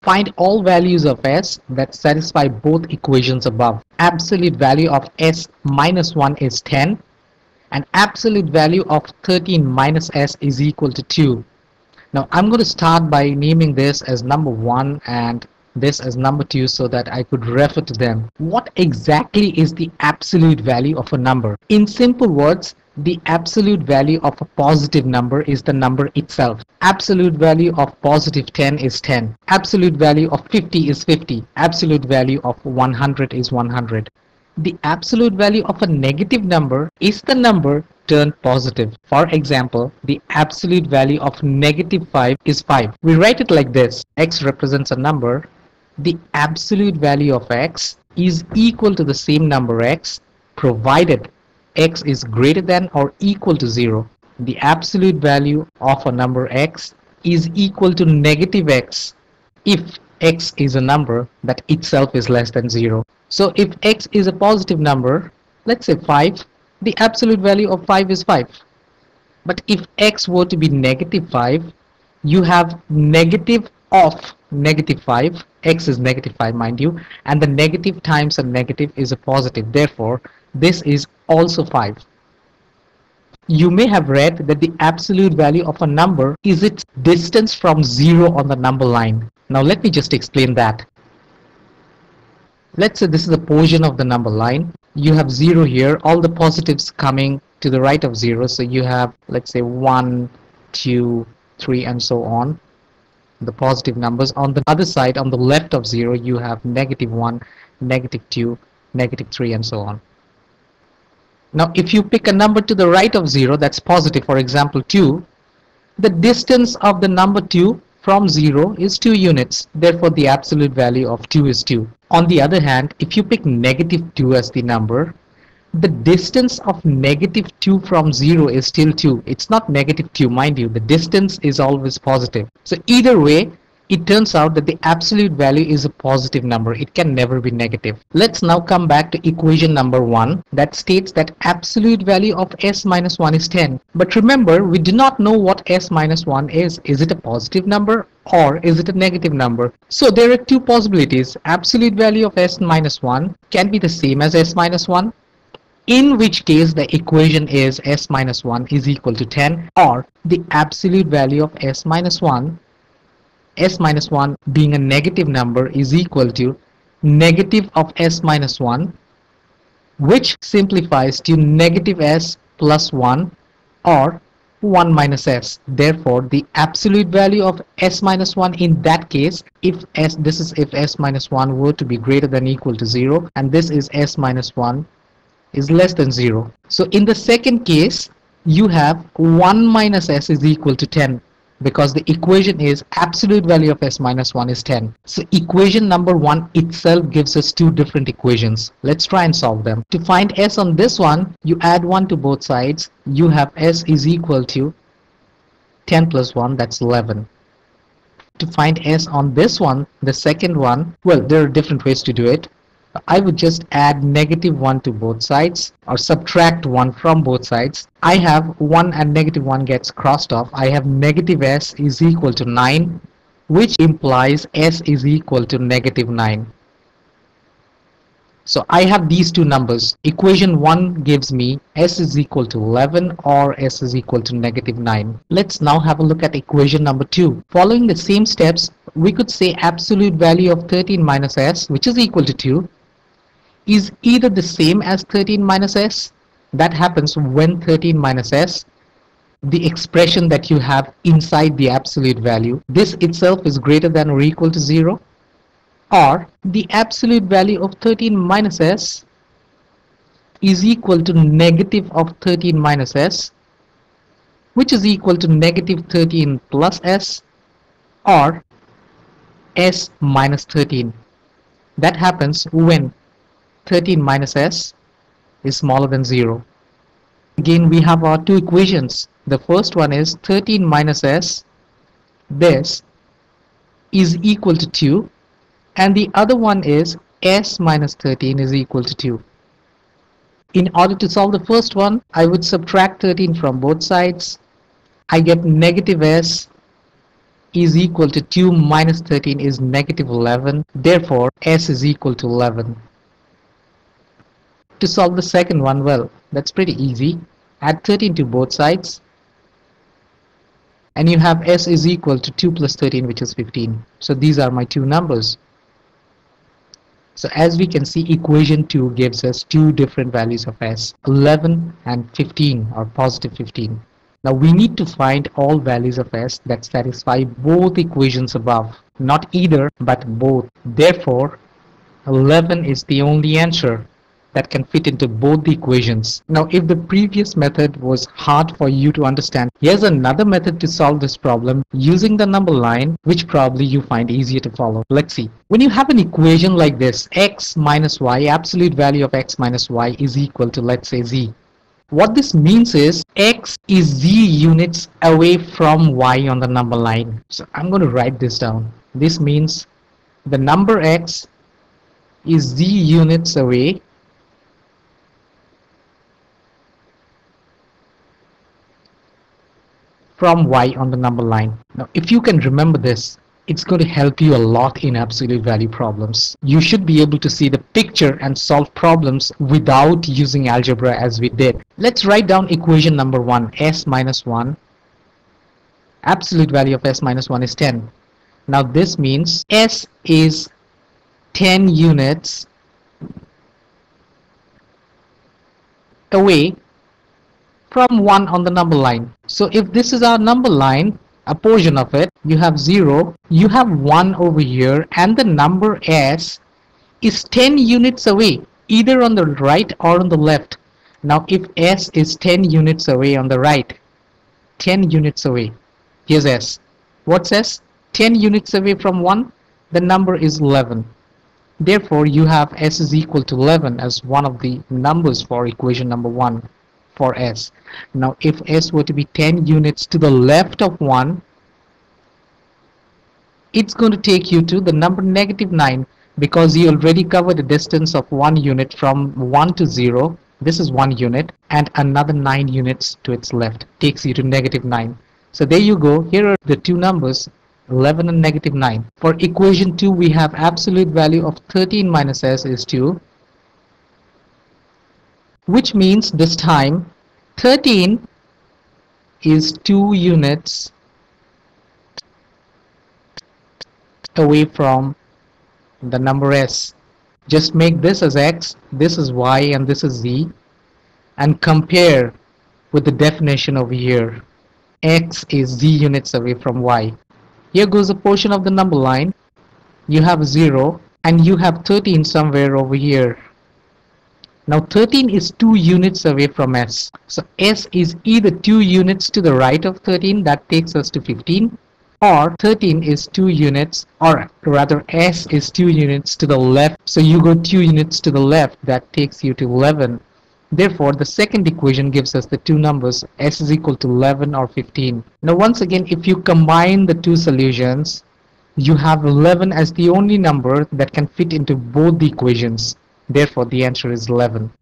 Find all values of s that satisfy both equations above. Absolute value of s minus 1 is 10 and absolute value of 13 minus s is equal to 2. Now I'm going to start by naming this as number 1 and this as number 2 so that I could refer to them. What exactly is the absolute value of a number? In simple words, the absolute value of a positive number is the number itself. Absolute value of positive 10 is 10. Absolute value of 50 is 50. Absolute value of 100 is 100. The absolute value of a negative number is the number turned positive. For example, the absolute value of negative 5 is 5. We write it like this. X represents a number. The absolute value of x is equal to the same number x provided x is greater than or equal to 0. The absolute value of a number x is equal to negative x if x is a number that itself is less than 0. So if x is a positive number, let's say 5, the absolute value of 5 is 5. But if x were to be negative 5, you have negative of negative 5, x is negative 5 mind you, and the negative times a negative is a positive. Therefore, this is also 5. You may have read that the absolute value of a number is its distance from 0 on the number line. Now let me just explain that. Let's say this is a portion of the number line. You have 0 here, all the positives coming to the right of 0. So you have, let's say, 1, 2, 3 and so on. The positive numbers. On the other side, on the left of 0, you have negative 1, negative 2, negative 3 and so on. Now if you pick a number to the right of 0 that's positive, for example 2, the distance of the number 2 from 0 is 2 units. Therefore the absolute value of 2 is 2. On the other hand, if you pick negative 2 as the number, the distance of negative 2 from 0 is still 2. It's not negative 2, mind you, the distance is always positive. So either way, it turns out that the absolute value is a positive number. It can never be negative. Let's now come back to equation number 1 that states that absolute value of s minus 1 is 10. But remember, we do not know what s minus 1 is. Is it a positive number or is it a negative number? So there are two possibilities. Absolute value of s minus 1 can be the same as s minus 1, in which case the equation is s minus 1 is equal to 10, or the absolute value of s minus 1 being a negative number is equal to negative of s minus 1, which simplifies to negative s plus 1 or 1 minus s. Therefore the absolute value of s minus 1 in that case, if s minus 1 were to be greater than or equal to 0, and this is s minus 1 is less than 0. So in the second case, you have 1 minus s is equal to 10, because the equation is absolute value of s minus 1 is 10. So equation number 1 itself gives us two different equations. Let's try and solve them. To find s on this one, you add 1 to both sides. You have s is equal to 10 plus 1, that's 11. To find s on this one, the second one, well, there are different ways to do it. I would just add negative 1 to both sides or subtract 1 from both sides. I have 1 and negative 1 gets crossed off. I have negative s is equal to 9, which implies s is equal to negative 9. So I have these two numbers. Equation 1 gives me s is equal to 11 or s is equal to negative 9. Let's now have a look at equation number 2. Following the same steps, we could say absolute value of 13 minus s, which is equal to 2, is either the same as 13 minus s. That happens when 13 minus s, the expression that you have inside the absolute value, this itself is greater than or equal to 0, or the absolute value of 13 minus s is equal to negative of 13 minus s, which is equal to negative 13 plus s, or s minus 13. That happens when 13 minus s is smaller than 0. Again, we have our two equations. The first one is 13 minus s, this is equal to 2, and the other one is s minus 13 is equal to 2. In order to solve the first one, I would subtract 13 from both sides. I get negative s is equal to 2 minus 13 is negative 11. Therefore, S is equal to 11. To solve the second one, well, that's pretty easy. Add 13 to both sides, and you have S is equal to 2 plus 13, which is 15. So these are my two numbers. So as we can see, equation 2 gives us two different values of S, 11 and 15, or positive 15. Now we need to find all values of S that satisfy both equations above, not either but both. Therefore, 11 is the only answer that can fit into both the equations. Now if the previous method was hard for you to understand, here's another method to solve this problem using the number line, which probably you find easier to follow. Let's see. When you have an equation like this, x minus y, absolute value of x minus y is equal to, let's say, z. What this means is x is z units away from y on the number line. So I'm going to write this down. This means the number x is z units away from y on the number line. Now if you can remember this, it's going to help you a lot in absolute value problems. You should be able to see the picture and solve problems without using algebra as we did. Let's write down equation number 1, s minus 1. Absolute value of s minus 1 is 10. Now this means s is 10 units away from 1 on the number line. So if this is our number line, a portion of it, you have 0, you have 1 over here, and the number s is 10 units away, either on the right or on the left. Now if s is 10 units away on the right, 10 units away, here's s. What's s? 10 units away from 1, the number is 11. Therefore you have s is equal to 11 as one of the numbers for equation number 1 for s. Now if s were to be 10 units to the left of 1, it's going to take you to the number negative 9, because you already covered a distance of 1 unit from 1 to 0. This is 1 unit, and another 9 units to its left takes you to negative 9. So there you go. Here are the two numbers, 11 and negative 9. For equation 2, we have absolute value of 13 minus s is 2, which means this time 13 is 2 units away from the number s. Just make this as x, this is y, and this is z, and compare with the definition over here. X is z units away from y. Here goes a portion of the number line. You have 0 and you have 13 somewhere over here. Now 13 is 2 units away from s. So s is either 2 units to the right of 13, that takes us to 15, or 13 is 2 units, or rather s is 2 units to the left. So you go 2 units to the left, that takes you to 11. Therefore the second equation gives us the two numbers, s is equal to 11 or 15. Now once again, if you combine the two solutions, you have 11 as the only number that can fit into both the equations. Therefore the answer is 11.